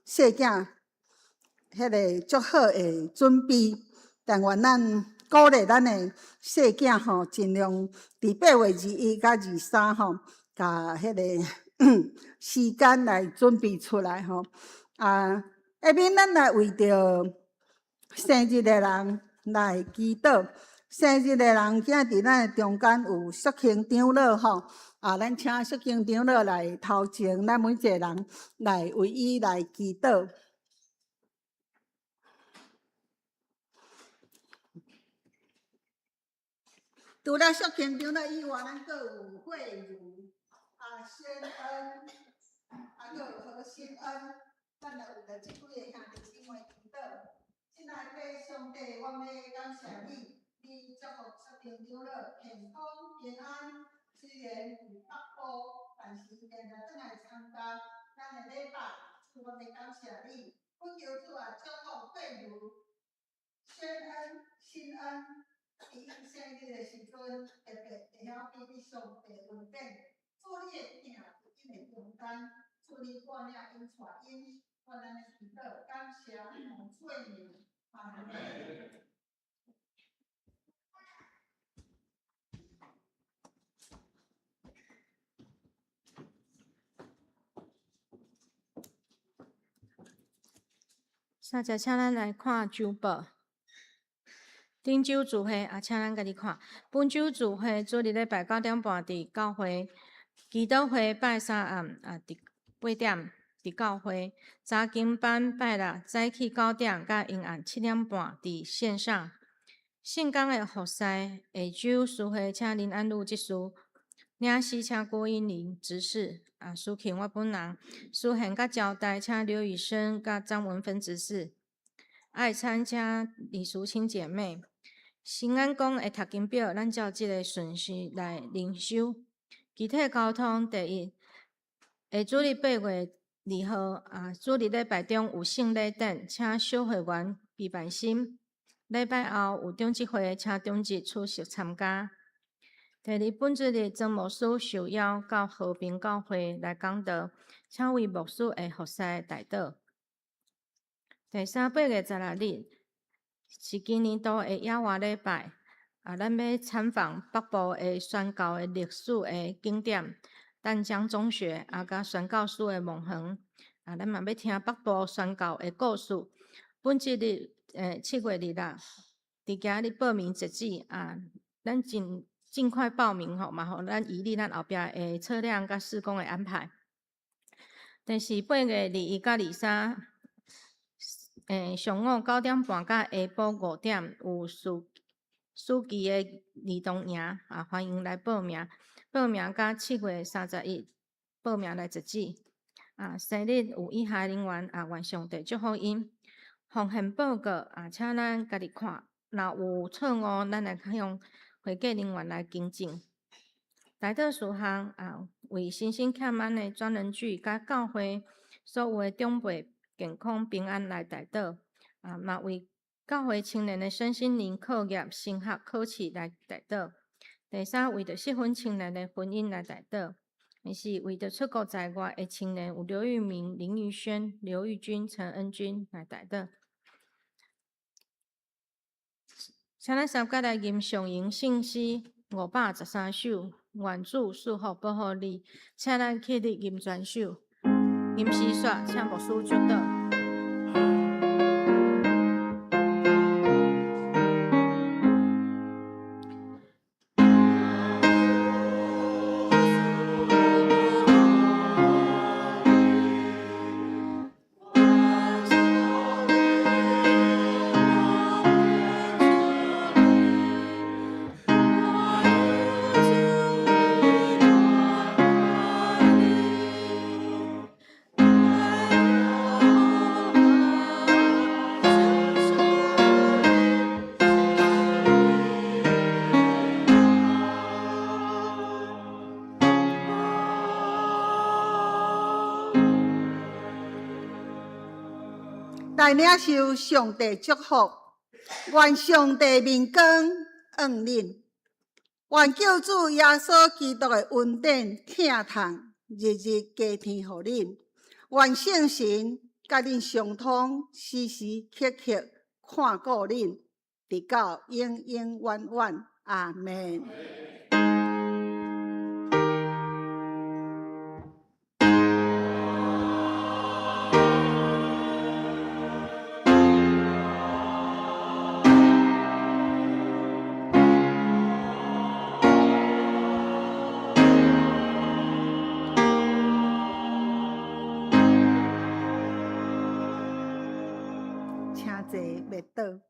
细囝迄个足好的准备。但愿咱鼓励咱的细囝吼，尽量伫8月21到23吼，甲迄个时间来准备出来吼。啊，下面咱来为着生日的人来祈祷。生日的人，今伫咱的中间有淑卿长老吼，啊，咱请淑卿长老来头前，咱每一个人来为伊来祈祷。除了淑卿长老以外，咱阁有慧茹、宣恩，阁有何新恩，咱来为着即几个兄弟姊妹祈祷。亲爱的上帝，我们要感谢你。你祝福淑卿长老健康平安，虽然有北部，但是仍然转来参加咱的礼拜。主，我们感谢你，我求主啊，祝福慧茹、宣恩、新恩，伫因生日的时阵，特别会晓记你上帝恩典。主，你的听因的中间，主你带领因带因，我咱的祈祷，感谢奉主的名，阿门。现在请咱来看周报。顶周聚会也请咱家己看。本周聚会主日礼拜9点半伫教会，祈祷会拜3暗伫8点伫教会，查经班拜6早起9点，甲阴暗7点半伫线上。圣工的服侍，下周司会请林安路执事，领事请郭英玲执事，司庆我本人，司宪甲招待请刘宇生甲张文芬执事，爱参加礼俗亲姐妹。新安宫的读经表，咱照即个顺序来灵修。具体交通第一，下主日8月2號主日禮拜中有聖禮典，請小會員備辦心。禮拜後有中職會，請中職出席參加。第二，本主日曾牧師受邀到和平教會來講道，請為牧師會服侍代禱。第三，8月16日是今年度的耶華禮拜，咱要參訪北部的宣教的歷史的景點，淡江中學甲宣教師的夢園，咱嘛要聽北部宣教的故事。本節日7月2日，佇今日報名截止咱盡快報名嘛互咱依哩咱後壁的車輛甲事工的安排。第四，8月21甲23。上午9點半到下晡5點有書記的兒童營歡迎來報名。報名到7月31報名來截止。生日有以下人員願上帝祝福因。奉獻報告請咱家己看，若有錯誤，咱來向會計人員來更正。代禱事項為身心欠安的專人聚甲教會所有的長輩健康平安來代禱，嘛為教會青年的身心靈課業、升學、考試來代禱。第三，為着適婚青年的婚姻來代禱。第四，為着出國在外的青年有劉玉明、林玉軒、劉玉君、陳恩君來代禱。請咱三甲來吟上迎聖詩513首，願主賜福保護你。請咱起立吟全首。吟詩煞，請牧師祝禱。来领受上帝祝福，愿上帝面光恩恁，愿救主耶稣基督的恩典疼痛日日加添互恁，愿圣神甲恁相通，时时刻刻看顾恁，直到永永远远。阿们。请坐，麦倒。